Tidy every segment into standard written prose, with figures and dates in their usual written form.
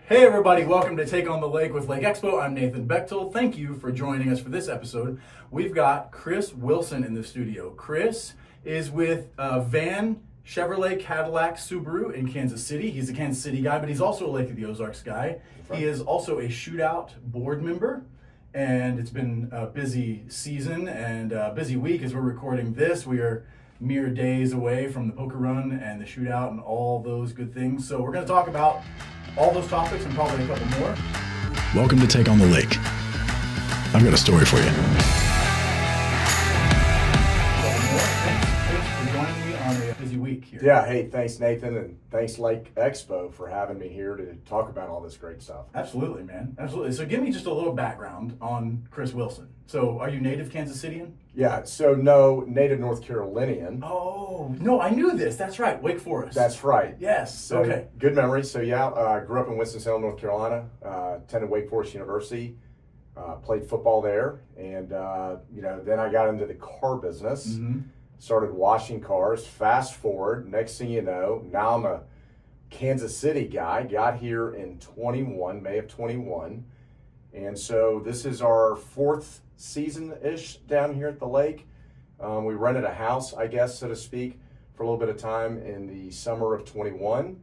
Hey everybody, welcome to Take on the Lake with Lake Expo. I'm Nathan Bechtel. Thank you for joining us for this episode. We've got Chris Wilson in the studio. Chris is with Van Chevrolet Cadillac Subaru in Kansas City. He's a Kansas City guy, but he's also a Lake of the Ozarks guy. Right. He is also a Shootout Board member, and it's been a busy season and a busy week as we're recording this. We are mere days away from the poker run and the shootout and all those good things. So we're going to talk about all those topics and probably a couple more. Welcome to Take on the Lake. I've got a story for you. Thanks for joining me on a busy week here. Yeah, hey, thanks Nathan, and thanks Lake Expo for having me here to talk about all this great stuff. Absolutely, man. Absolutely. So give me just a little background on Chris Wilson. So are you native Kansas Cityan? Yeah, so no, native North Carolinian. Oh, no, I knew this. That's right, Wake Forest. That's right. Yes, so, okay. Good memory. So yeah, I grew up in Winston-Salem, North Carolina, attended Wake Forest University, played football there, and then I got into the car business, started washing cars. Fast forward, next thing you know, now I'm a Kansas City guy, got here in May of 21, and so this is our fourth season-ish down here at the lake. We rented a house, I guess, so to speak, for a little bit of time in the summer of 21.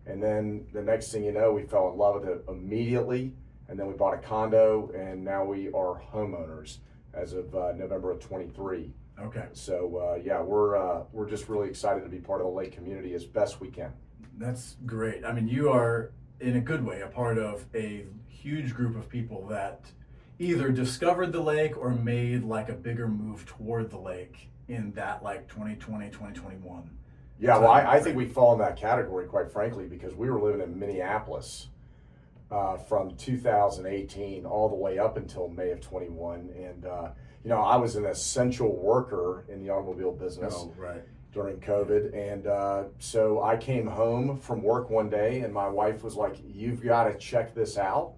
And then the next thing you know, we fell in love with it immediately. And then we bought a condo, and now we are homeowners as of November of 23. Okay. So we're just really excited to be part of the lake community as best we can. That's great. I mean, you are, in a good way, a part of a huge group of people that either discovered the lake or made like a bigger move toward the lake in that like 2020, 2021. Yeah, well, I think we fall in that category, quite frankly, because we were living in Minneapolis from 2018 all the way up until May of 21. And, I was an essential worker in the automobile business during COVID. And so I came home from work one day and my wife was like, "You've got to check this out."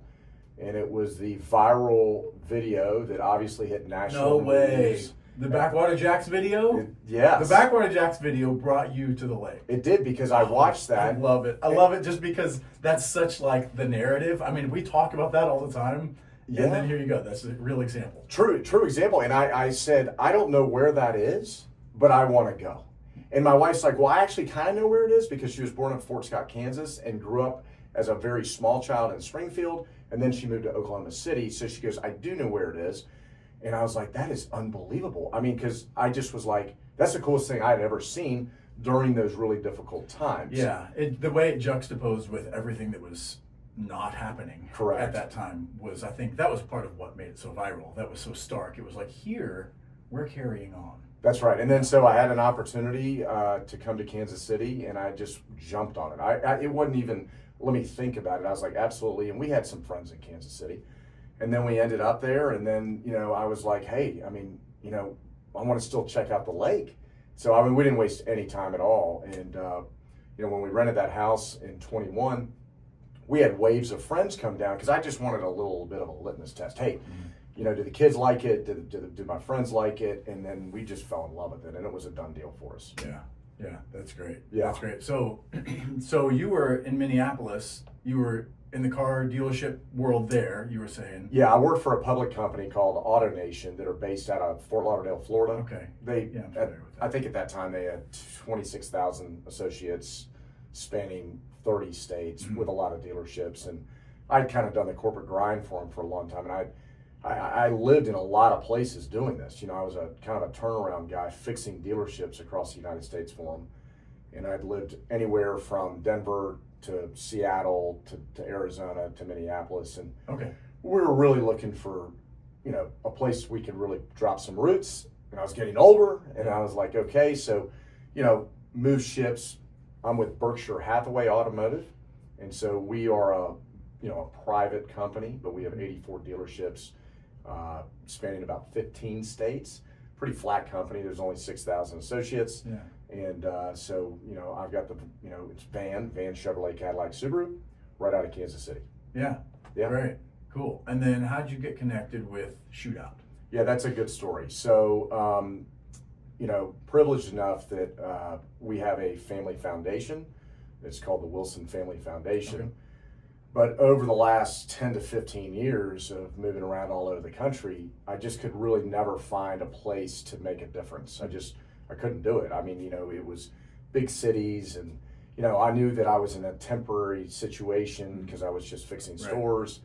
And it was the viral video that obviously hit national news. No way. News. The Backwater Jacks video? Yes. The Backwater Jacks video brought you to the lake. It did, because I watched that. I love it. I love it just because that's such like the narrative. I mean, we talk about that all the time. Yeah. And then here you go. That's a real example. True example. And I said, I don't know where that is, but I want to go. And my wife's like, well, I actually kind of know where it is, because she was born in Fort Scott, Kansas, and grew up as a very small child in Springfield. And then she moved to Oklahoma City. So she goes, I do know where it is. And I was like, that is unbelievable. I mean, because I just was like, that's the coolest thing I had ever seen during those really difficult times. Yeah, the way it juxtaposed with everything that was not happening at that time was, I think that was part of what made it so viral. That was so stark. It was like, here, we're carrying on. That's right. And then so I had an opportunity to come to Kansas City, and I just jumped on it. It wasn't even, let me think about it. I was like, absolutely. And we had some friends in Kansas City. And then we ended up there, and then, I was like, hey, I mean, I want to still check out the lake. So, I mean, we didn't waste any time at all. And, when we rented that house in 21, we had waves of friends come down, because I just wanted a little bit of a litmus test. Hey, do the kids like it? Do my friends like it? And then we just fell in love with it, and it was a done deal for us. Yeah, that's great. Yeah. That's great. So, so you were in Minneapolis. You were in the car dealership world there, you were saying. Yeah, I work for a public company called AutoNation that are based out of Fort Lauderdale, Florida. Okay. I'm familiar with that. I think at that time they had 26,000 associates spanning 30 states with a lot of dealerships. And I'd kind of done the corporate grind for them for a long time. And I lived in a lot of places doing this. I was a kind of a turnaround guy fixing dealerships across the United States for them. And I'd lived anywhere from Denver to Seattle to Arizona to Minneapolis. And we were really looking for, a place we could really drop some roots. And I was getting older, and I was like, okay, so, move ships. I'm with Berkshire Hathaway Automotive. And so we are a private company, but we have 84 dealerships spanning about 15 states. Pretty flat company. There's only 6,000 associates. Yeah. And so, I've got it's Van Chevrolet Cadillac Subaru, right out of Kansas City. Yeah. Great. Cool. And then how'd you get connected with Shootout? Yeah, that's a good story. So, privileged enough that we have a family foundation. It's called the Wilson Family Foundation. But over the last 10 to 15 years of moving around all over the country, I just could really never find a place to make a difference. I couldn't do it. I mean, it was big cities, and, I knew that I was in a temporary situation because I was just fixing stores.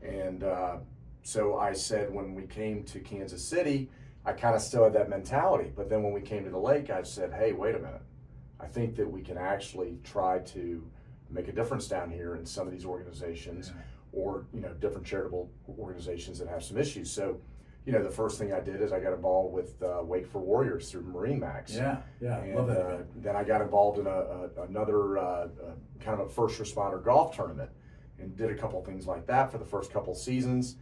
And so I said, when we came to Kansas City, I kind of still had that mentality. But then when we came to the lake, I said, hey, wait a minute. I think that we can actually try to make a difference down here in some of these organizations, or different charitable organizations that have some issues. So the first thing I did is I got involved with Wake for Warriors through Marine Max. And love that. Then I got involved in another kind of a first responder golf tournament, and did a couple of things like that for the first couple seasons,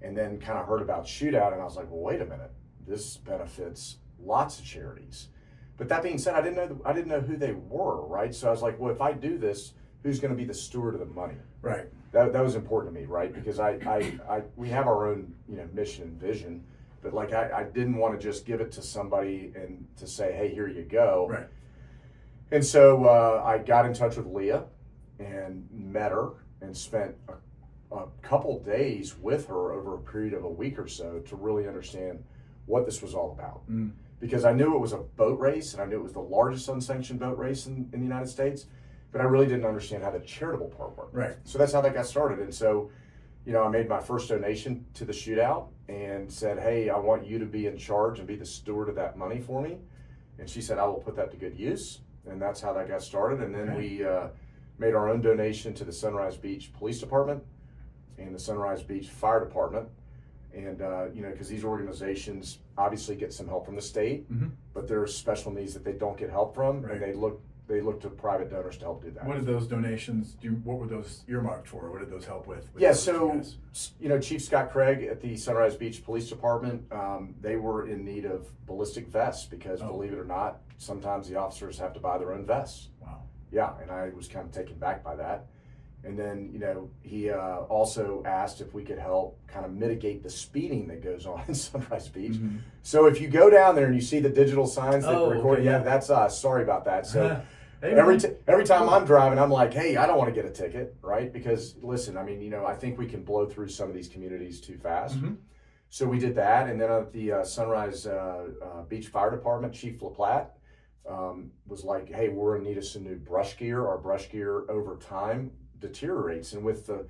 and then kind of heard about Shootout, and I was like, well, wait a minute, this benefits lots of charities. But that being said, I didn't know who they were, right? So I was like, well, if I do this, who's going to be the steward of the money? Right. That was important to me, right? Because we have our own mission and vision, but like I didn't want to just give it to somebody and to say, hey, here you go. Right. And so I got in touch with Leah and met her and spent a couple days with her over a period of a week or so to really understand what this was all about. Because I knew it was a boat race, and I knew it was the largest unsanctioned boat race in the United States, but I really didn't understand how the charitable part worked. Right. So that's how that got started. And so, I made my first donation to the Shootout and said, hey, I want you to be in charge and be the steward of that money for me. And she said, I will put that to good use. And that's how that got started. And then we made our own donation to the Sunrise Beach Police Department and the Sunrise Beach Fire Department. And, because these organizations obviously get some help from the state, but there are special needs that they don't get help from, and they look to private donors to help do that. What did those donations do? What were those earmarked for? What did those help with? So, Chief Scott Craig at the Sunrise Beach Police Department, they were in need of ballistic vests because, believe it or not, sometimes the officers have to buy their own vests. Wow. Yeah, and I was kind of taken back by that. And then, he also asked if we could help kind of mitigate the speeding that goes on in Sunrise Beach. So if you go down there and you see the digital signs that record, that's us. Sorry about that. So every time I'm driving, I'm like, hey, I don't want to get a ticket, right? Because listen, I mean, I think we can blow through some of these communities too fast. So we did that. And then at the Sunrise Beach Fire Department, Chief LaPlatte was like, hey, we're in need of some new brush gear. Our brush gear over time deteriorates, and with the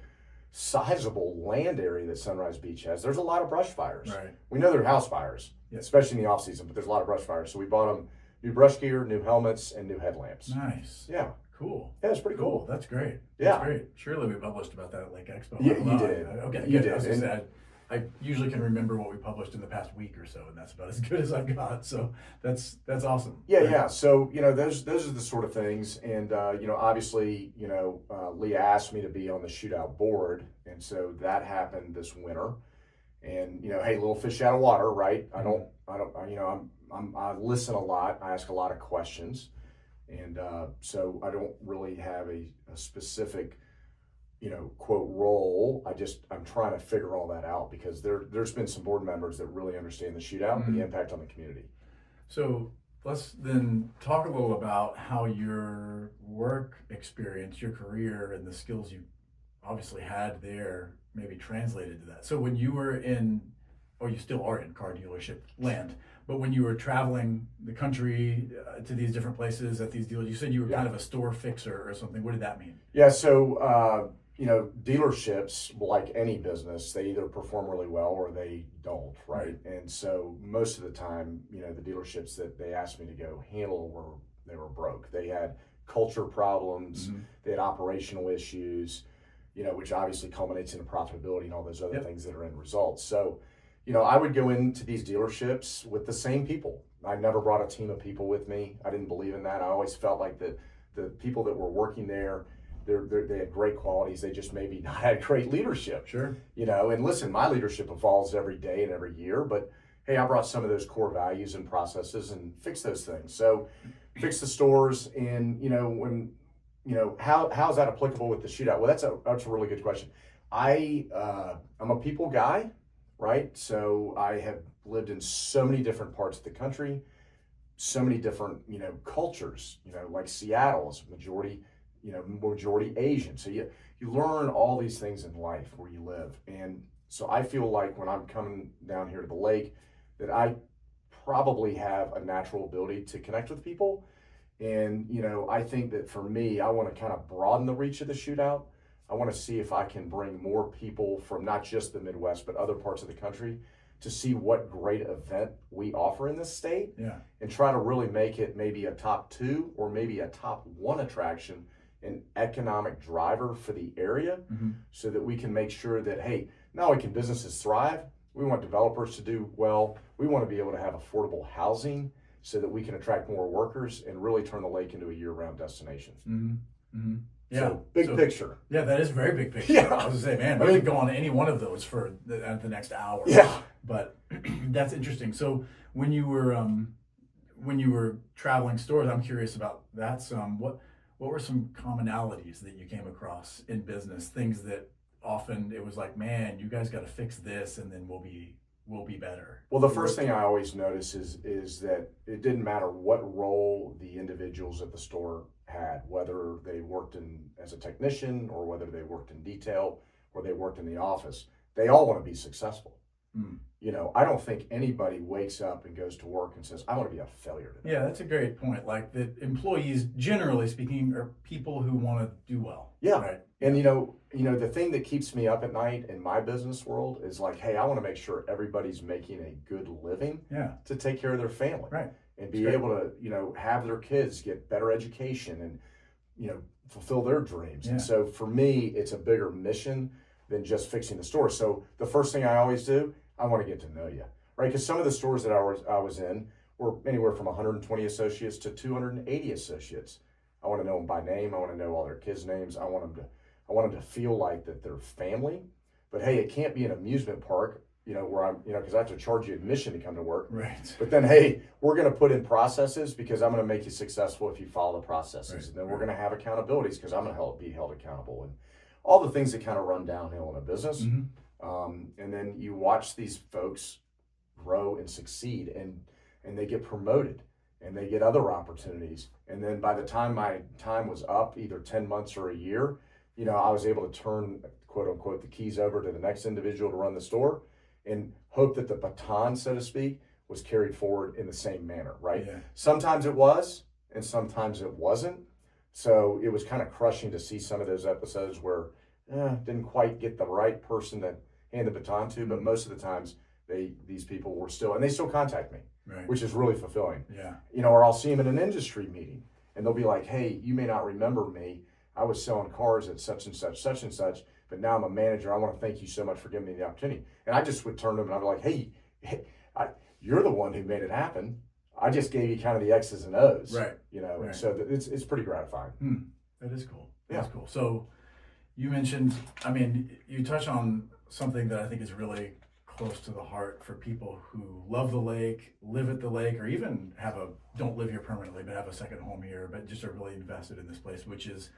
sizable land area that Sunrise Beach has, there's a lot of brush fires. Right. We know they're house fires, especially in the off season, but there's a lot of brush fires. So we bought them new brush gear, new helmets, and new headlamps. Nice. Yeah. Cool. Yeah, it's pretty cool. That's great. Yeah. That's great. Surely we published about that at Lake Expo. Yeah, you did. Okay. You good. did. I usually can rember what we published in the past week or so, and that's about as good as I've got. So that's awesome. Yeah. So those are the sort of things, and obviously Leah asked me to be on the Shootout Board, and so that happened this winter. And hey, little fish out of water, right? I listen a lot. I ask a lot of questions, and so I don't really have a specific quote role. I'm trying to figure all that out because there's been some board members that really understand the Shootout and the impact on the community. So let's then talk a little about how your work experience, your career, and the skills you obviously had there maybe translated to that. So when you were or you still are in car dealership land, but when you were traveling the country to these different places at these dealers, you said you were kind of a store fixer or something. What did that mean? Yeah, so dealerships, like any business, they either perform really well or they don't, right? And so most of the time, the dealerships that they asked me to go handle they were broke. They had culture problems, they had operational issues, which obviously culminates into profitability and all those other things that are end results. So, I would go into these dealerships with the same people. I never brought a team of people with me. I didn't believe in that. I always felt like the people that were working there, they had great qualities. They just maybe not had great leadership. Sure. And listen, my leadership evolves every day and every year, but hey, I brought some of those core values and processes and fixed those things. So fix the stores, and how is that applicable with the Shootout? Well, that's a really good question. I'm a people guy, right? So I have lived in so many different parts of the country, so many different, cultures, like Seattle is majority Asian. So you learn all these things in life where you live. And so I feel like when I'm coming down here to the lake, that I probably have a natural ability to connect with people. And, I think that for me, I want to kind of broaden the reach of the Shootout. I want to see if I can bring more people from not just the Midwest, but other parts of the country to see what great event we offer in this state, and try to really make it maybe a top 2 or maybe a top 1 attraction, an economic driver for the area, so that we can make sure that, hey, not only can businesses thrive, we want developers to do well, we want to be able to have affordable housing so that we can attract more workers and really turn the lake into a year-round destination. Yeah, so big picture. Yeah, that is very big picture. Yeah. I was gonna say, man, we could go on any one of those for the next hour. Yeah, but that's interesting. So when you were traveling stores, I'm curious about that. What were some commonalities that you came across in business? Things that often it was like, man, you guys got to fix this, and then we'll be better. Well, the first thing I always notice is that it didn't matter what role the individuals at the store had, whether they worked as a technician or whether they worked in detail or they worked in the office. They all want to be successful. I don't think anybody wakes up and goes to work and says, I want to be a failure today. Yeah, that's a great point. Like that employees, generally speaking, are people who want to do well. Yeah. Right? And the thing that keeps me up at night in my business world is like, hey, I want to make sure everybody's making a good living to take care of their family. Right. And be able to, have their kids get better education and, fulfill their dreams. Yeah. And so for me, it's a bigger mission than just fixing the store. So the first thing I always do, I want to get to know you, right? Because some of the stores that I was in were anywhere from 120 associates to 280 associates. I want to know them by name. I want to know all their kids' names. I want them to feel like that they're family. But hey, it can't be an amusement park, where I'm, because I have to charge you admission to come to work. Right. But then, hey, we're going to put in processes because I'm going to make you successful if you follow the processes. Right. And then we're going to have accountabilities because I'm going to be held accountable. And all the things that kind of run downhill in a business. And then you watch these folks grow and succeed, and they get promoted and they get other opportunities. And then by the time my time was up, either 10 months or a year, I was able to turn, quote unquote, the keys over to the next individual to run the store and hope that the baton, so to speak, was carried forward in the same manner, right? Yeah. Sometimes it was, and sometimes it wasn't. So it was kind of crushing to see some of those episodes where didn't quite get the right person to hand the baton to, but most of the times these people were still, and they still contact me, which is really fulfilling. Yeah. Or I'll see them in an industry meeting and they'll be like, hey, you may not remember me. I was selling cars at such and such, but now I'm a manager. I want to thank you so much for giving me the opportunity. And I just would turn to them and I'd be like, hey, you're the one who made it happen. I just gave you kind of the X's and O's. Right. And so it's pretty gratifying. That is cool. Yeah. That's cool. So you mentioned, you touch on something that I think is really close to the heart for people who love the lake, live at the lake, or even don't live here permanently, but have a second home here, but just are really invested in this place, which is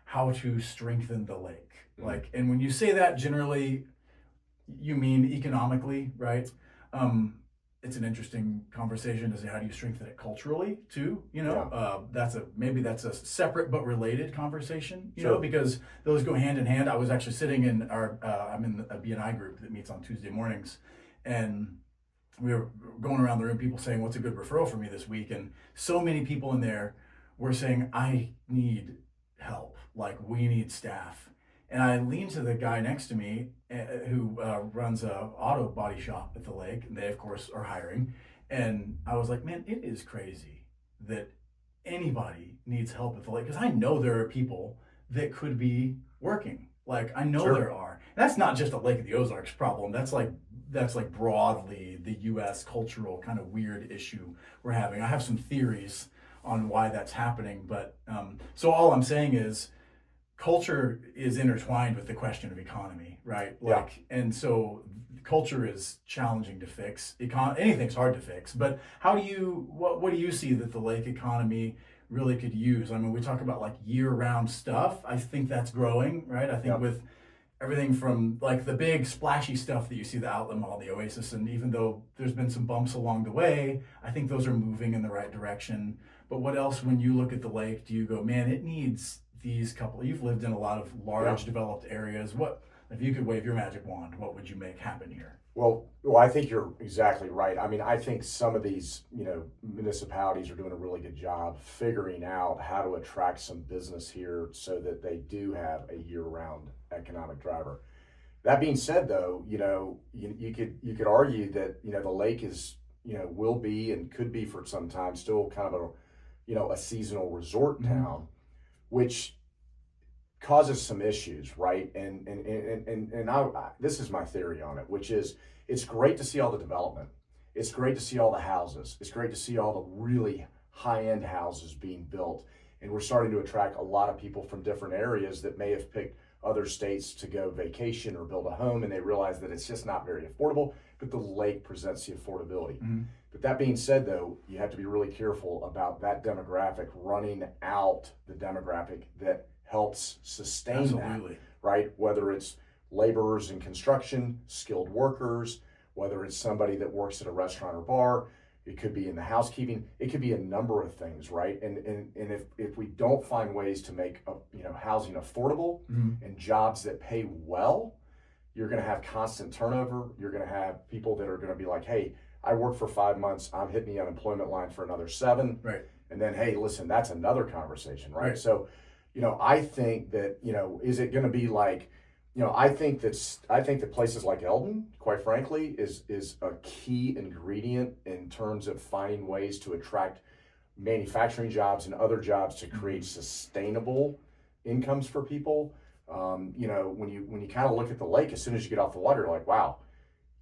how to strengthen the lake. And when you say that, generally, you mean economically, right? It's an interesting conversation to say, how do you strengthen it culturally too? Maybe that's a separate but related conversation, you know, because those go hand in hand. I was actually sitting in I'm in a B&I group that meets on Tuesday mornings, and we were going around the room, people saying, what's a good referral for me this week? And so many people in there were saying, I need help, like we need staff. And I leaned to the guy next to me who runs a auto body shop at the lake, and they of course are hiring. And I was like, man, it is crazy that anybody needs help at the lake, because I know there are people that could be working. Like I know there are. And that's not just a Lake of the Ozarks problem. That's like broadly the U.S. cultural kind of weird issue we're having. I have some theories on why that's happening, but so all I'm saying is, culture is intertwined with the question of economy, right? And so culture is challenging to fix. Anything's hard to fix, but what do you see that the lake economy really could use? I mean, we talk about like year-round stuff. I think that's growing, right? I think with everything from like the big splashy stuff that you see, the Outlet Mall, the Oasis, and even though there's been some bumps along the way, I think those are moving in the right direction. But what else, when you look at the lake, do you go, man, it needs you've lived in a lot of large developed areas. What, if you could wave your magic wand, what would you make happen here? Well, I think you're exactly right. I mean, I think some of these, municipalities are doing a really good job figuring out how to attract some business here so that they do have a year-round economic driver. That being said, though, you could argue that the lake is will be and could be for some time still kind of a seasonal resort town, which causes some issues, right? And this is my theory on it, which is it's great to see all the development. It's great to see all the houses. It's great to see all the really high-end houses being built. And we're starting to attract a lot of people from different areas that may have picked other states to go vacation or build a home, and they realize that it's just not very affordable, but the lake presents the affordability. But that being said, though, you have to be really careful about that demographic running out the demographic that helps sustain that, right? Whether it's laborers in construction, skilled workers, whether it's somebody that works at a restaurant or bar, it could be in the housekeeping, it could be a number of things, right? And if we don't find ways to make housing affordable and jobs that pay well, you're going to have constant turnover. You're going to have people that are going to be like, hey, I worked for 5 months, I'm hitting the unemployment line for another 7. Right. And then, hey, listen, that's another conversation, right? So, I think that, is it going to be like, I think that places like Eldon, quite frankly, is a key ingredient in terms of finding ways to attract manufacturing jobs and other jobs to create sustainable incomes for people. When you kind of look at the lake, as soon as you get off the water, you're like, wow,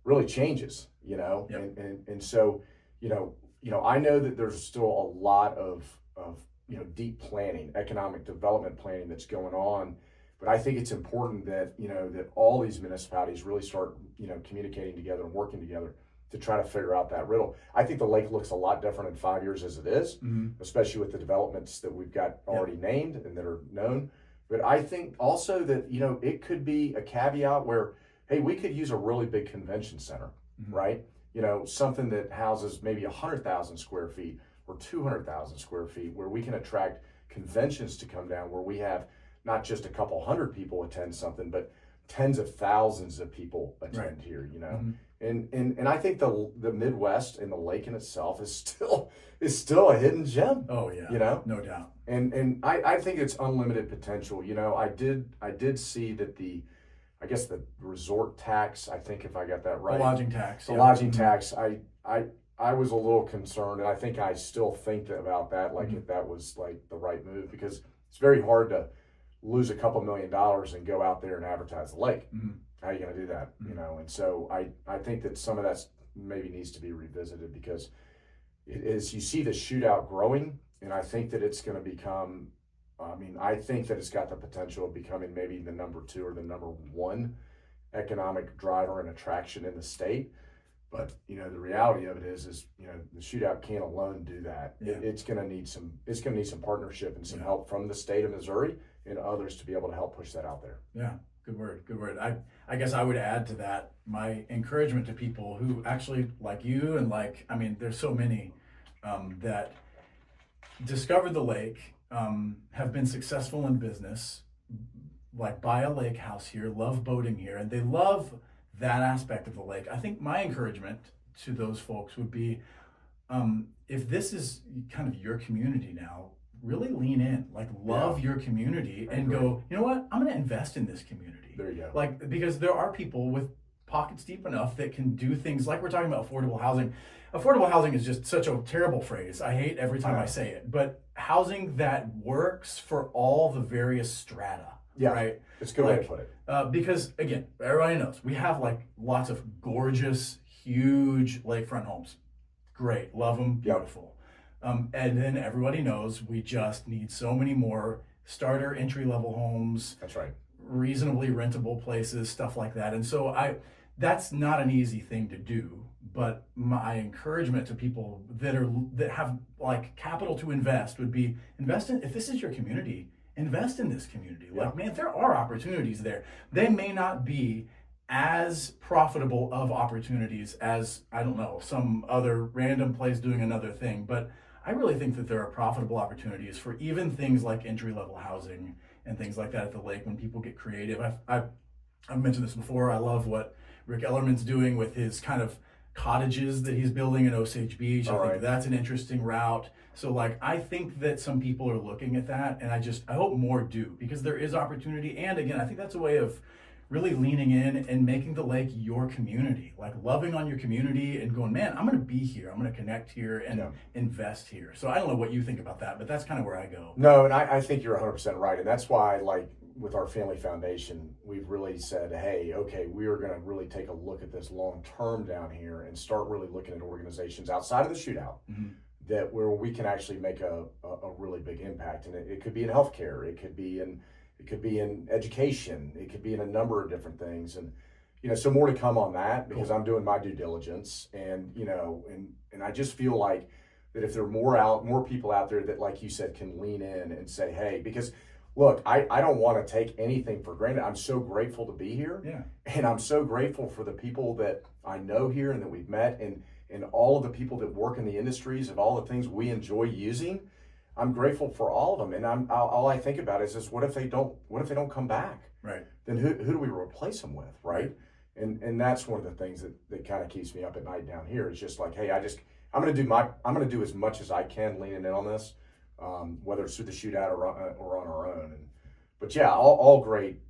really changes, and so, I know that there's still a lot of deep planning, economic development planning that's going on. But I think it's important that, that all these municipalities really start, communicating together and working together to try to figure out that riddle. I think the lake looks a lot different in 5 years as it is, especially with the developments that we've got already named and that are known. But I think also that, it could be a caveat where, hey, we could use a really big convention center, right? Something that houses maybe 100,000 square feet or 200,000 square feet, where we can attract conventions to come down, where we have not just a couple hundred people attend something, but tens of thousands of people attend here, and I think the Midwest and the lake in itself is still a hidden gem. Oh yeah, no doubt. And I think it's unlimited potential. I did see that the resort tax, I think if I got that right, the lodging tax. Lodging tax. I was a little concerned, and I think I still think about that, like if that was like the right move, because it's very hard to lose a couple $1 million and go out there and advertise the lake. How are you going to do that? And so I think that some of that maybe needs to be revisited, because as you see the shootout growing, and I think that it's going to become, I think that it's got the potential of becoming maybe the number 2 or the number 1 economic driver and attraction in the state. But the reality of it is the shootout can't alone do that. It's going to need some partnership and some help from the state of Missouri and others to be able to help push that out there. Yeah, good word. I guess I would add to that my encouragement to people who actually, like you and there's so many that discovered the lake, have been successful in business, like buy a lake house here, love boating here, and they love that aspect of the lake. I think my encouragement to those folks would be, if this is kind of your community now, really lean in, love your community and go, you know what, I'm going to invest in this community. There you go. Because there are people with pockets deep enough that can do things like we're talking about affordable housing. Affordable housing is just such a terrible phrase. I hate every time I say it, but housing that works for all the various strata. Yeah, right. It's a good way to put it. Because again, everybody knows we have lots of gorgeous, huge lakefront homes. Great, love them, beautiful. And then everybody knows we just need so many more starter entry-level homes. That's right. Reasonably rentable places, stuff like that. And so that's not an easy thing to do. But my encouragement to people that have capital to invest would be invest in, if this is your community, invest in this community. Man, there are opportunities there. They may not be as profitable of opportunities as, I don't know, some other random place doing another thing, but I really think that there are profitable opportunities for even things like entry-level housing and things like that at the lake when people get creative. I've mentioned this before. I love what Rick Ellerman's doing with his kind of cottages that he's building in Osage Beach. I think that's an interesting route. So like, I think that some people are looking at that, and I hope more do, because there is opportunity. And again, I think that's a way of really leaning in and making the lake your community, like loving on your community and going, man, I'm going to be here. I'm going to connect here and invest here. So I don't know what you think about that, but that's kind of where I go. No, and I think you're 100% right. And that's why, like, with our family foundation, we've really said, hey, okay, we are going to really take a look at this long term down here and start really looking at organizations outside of the shootout that where we can actually make a really big impact. And it could be in healthcare, it could be in education, it could be in a number of different things. And so more to come on that, because I'm doing my due diligence, and and I just feel like that if there are more people out there that, like you said, can lean in and say, hey, because look, I don't want to take anything for granted. I'm so grateful to be here. Yeah. And I'm so grateful for the people that I know here and that we've met, and all of the people that work in the industries of all the things we enjoy using. I'm grateful for all of them. And all I think about is what if they don't come back? Right. Then who do we replace them with? Right. And that's one of the things that kind of keeps me up at night down here. Is just like, hey, I'm going to do as much as I can leaning in on this. Whether it's through the shootout or on our own. But yeah, all great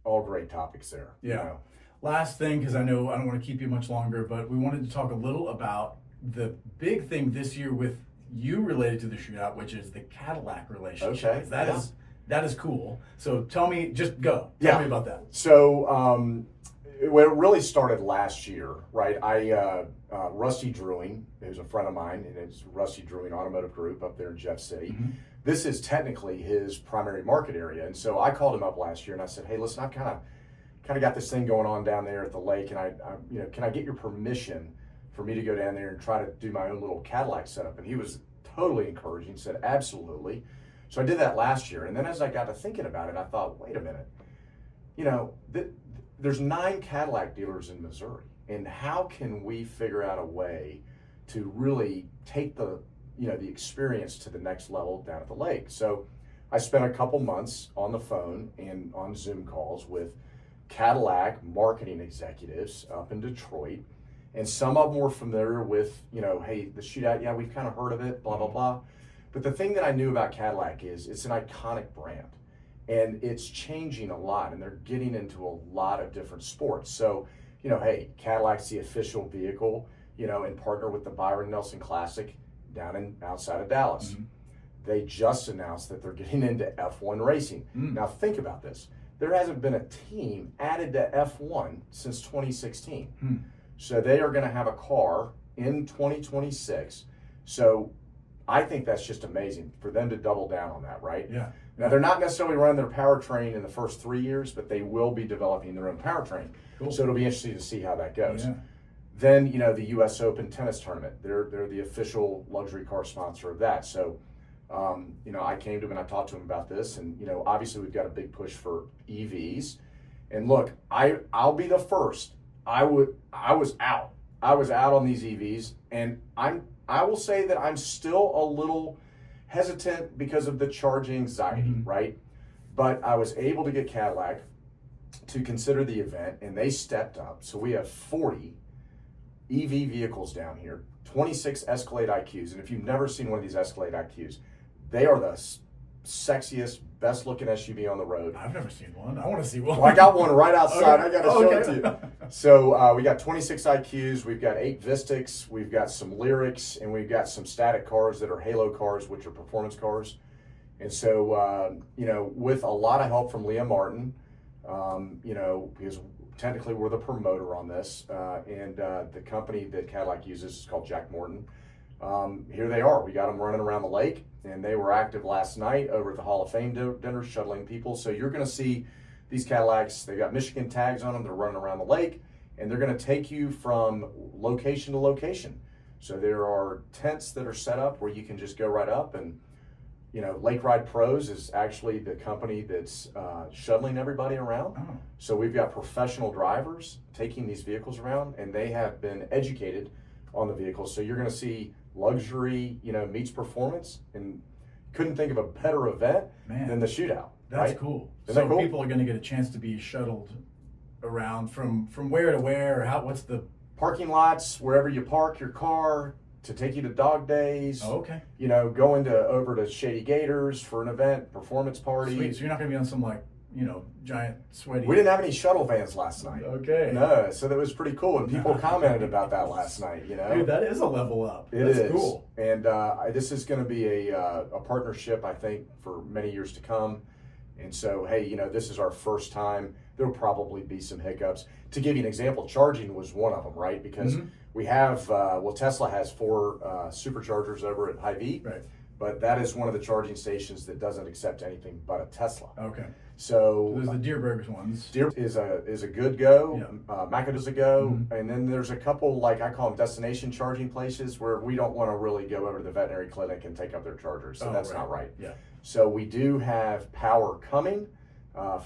topics there. Yeah. Last thing, because I know I don't want to keep you much longer, but we wanted to talk a little about the big thing this year with you related to the shootout, which is the Cadillac relationship. Okay. That is cool. So tell me, just go. Tell me about that. So it really started last year, right? Rusty Drewing, who's a friend of mine, and it's Rusty Drewing Automotive Group up there in Jeff City. Mm-hmm. This is technically his primary market area. And so I called him up last year and I said, hey, listen, I've kind of got this thing going on down there at the lake, and I can I get your permission for me to go down there and try to do my own little Cadillac setup? And he was totally encouraging, said, absolutely. So I did that last year. And then as I got to thinking about it, I thought, wait a minute, there's 9 Cadillac dealers in Missouri. And how can we figure out a way to really take the experience to the next level down at the lake? So I spent a couple months on the phone and on Zoom calls with Cadillac marketing executives up in Detroit. And some of them were familiar with, hey, the shootout, yeah, we've kind of heard of it, blah, blah, blah. But the thing that I knew about Cadillac is it's an iconic brand. And it's changing a lot, and they're getting into a lot of different sports. So, hey, Cadillac's the official vehicle, and partner with the Byron Nelson Classic down outside of Dallas. Mm-hmm. They just announced that they're getting into F1 racing. Mm. Now think about this. There hasn't been a team added to F1 since 2016. Mm. So they are going to have a car in 2026. So I think that's just amazing for them to double down on that, right? Yeah. Now, they're not necessarily running their powertrain in the first 3 years, but they will be developing their own powertrain. Cool. So it'll be interesting to see how that goes. Yeah. Then, the U.S. Open tennis tournament, they're the official luxury car sponsor of that. So, I came to him and I talked to him about this. And, obviously we've got a big push for EVs. And look, I'll be the first. I was out on these EVs, and I will say that I'm still a little hesitant because of the charging anxiety, right? But I was able to get Cadillac to consider the event, and they stepped up. So we have 40 EV vehicles down here, 26 Escalade IQs. And if you've never seen one of these Escalade IQs, they are the sexiest, best looking SUV on the road. I've never seen one. I want to see one. Well, I got one right outside. Okay. I got to show it to you. So we got 26 IQs. We've got 8 Vistics. We've got some Lyrics, and we've got some static cars that are Halo cars, which are performance cars. And so, with a lot of help from Leah Martin, because technically we're the promoter on this, and the company that Cadillac uses is called Jack Morton. Here they are. We got them running around the lake, and they were active last night over at the Hall of Fame dinner, shuttling people. So you're going to see these Cadillacs. They got Michigan tags on them. They're running around the lake, and they're going to take you from location to location. So there are tents that are set up where you can just go right up, and Lake Ride Pros is actually the company that's shuttling everybody around. Oh. So we've got professional drivers taking these vehicles around, and they have been educated on the vehicles. So you're going to see luxury, meets performance, and couldn't think of a better event than the shootout. That's right? cool. Isn't So that cool? people are going to get a chance to be shuttled around from where to where, or what's the... Parking lots, wherever you park your car, to take you to dog days. Oh, okay. You know, going over to Shady Gators for an event, performance party. Sweet. So you're not going to be on some giant sweaty... We didn't have any shuttle vans last night. Okay. No, so that was pretty cool, and people commented about that last night. You know, Dude, that is a level up. That's That's cool. And this is going to be a partnership, I think, for many years to come. And so, hey, you know, this is our first time. There'll probably be some hiccups. To give you an example, charging was one of them, right? Because we have, Tesla has 4 superchargers over at Hy-Vee, Right. but that is one of the charging stations that doesn't accept anything but a Tesla. Okay. So There's the Deerberg's ones. Deer is a good go. Yeah. Macca is a go, and then there's a couple, like I call them destination charging places, where we don't want to really go over to the veterinary clinic and take up their chargers. So that's not right. Yeah. So we do have power coming.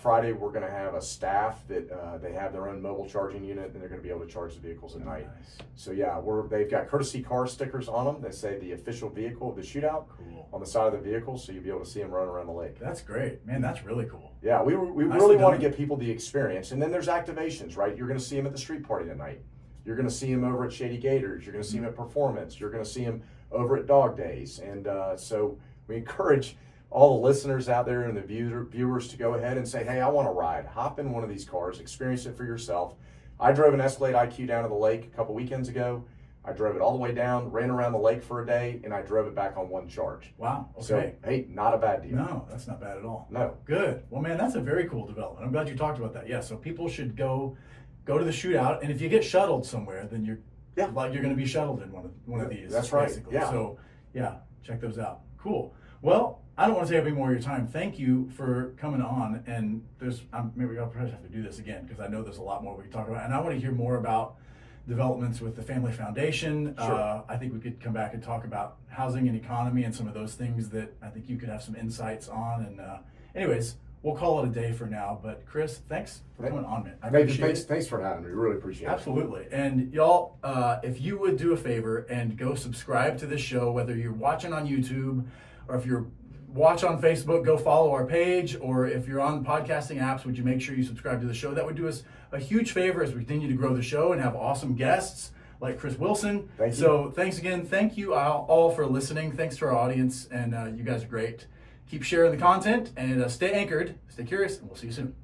Friday we're going to have a staff that they have their own mobile charging unit, and they're going to be able to charge the vehicles at night. Nice. So yeah, they've got courtesy car stickers on them. They say the official vehicle of the shootout Cool. on the side of the vehicle, so you'll be able to see them run around the lake. That's great. Man, that's really cool. Yeah, we Nicely really want to done. give people the experience. And then there's activations, right? You're going to see them at the street party tonight. You're going to see them over at Shady Gators. You're going to see them at Performance. You're going to see them over at Dog Days. And so we encourage all the listeners out there and the viewers to go ahead and say, hey, I want to ride. Hop in one of these cars. Experience it for yourself. I drove an Escalade IQ down to the lake a couple weekends ago. I drove it all the way down, ran around the lake for a day, and I drove it back on one charge. Wow. Okay. So, hey, not a bad deal. No, that's not bad at all. No. Good. Well, man, that's a very cool development. I'm glad you talked about that. Yeah, so people should go to the shootout, and if you get shuttled somewhere, then you're going to be shuttled in one of these. That's right. Basically. Yeah. So, yeah, check those out. Cool. Well, I don't want to take up any more of your time. Thank you for coming on, and maybe I'll probably have to do this again, because I know there's a lot more we can talk about, and I want to hear more about developments with the Family Foundation. Sure. I think we could come back and talk about housing and economy and some of those things that I think you could have some insights on. And anyways, we'll call it a day for now. But Chris, thanks for coming on, man. I appreciate it. Thanks for having me. Really appreciate it. Absolutely. And y'all, if you would do a favor and go subscribe to this show, whether you're watching on YouTube or if you're watch on Facebook, go follow our page, or if you're on podcasting apps, would you make sure you subscribe to the show? That would do us a huge favor as we continue to grow the show and have awesome guests like Chris Wilson. Thank you. So thanks again. Thank you all for listening. Thanks to our audience, and you guys are great. Keep sharing the content, and stay anchored, stay curious, and we'll see you soon.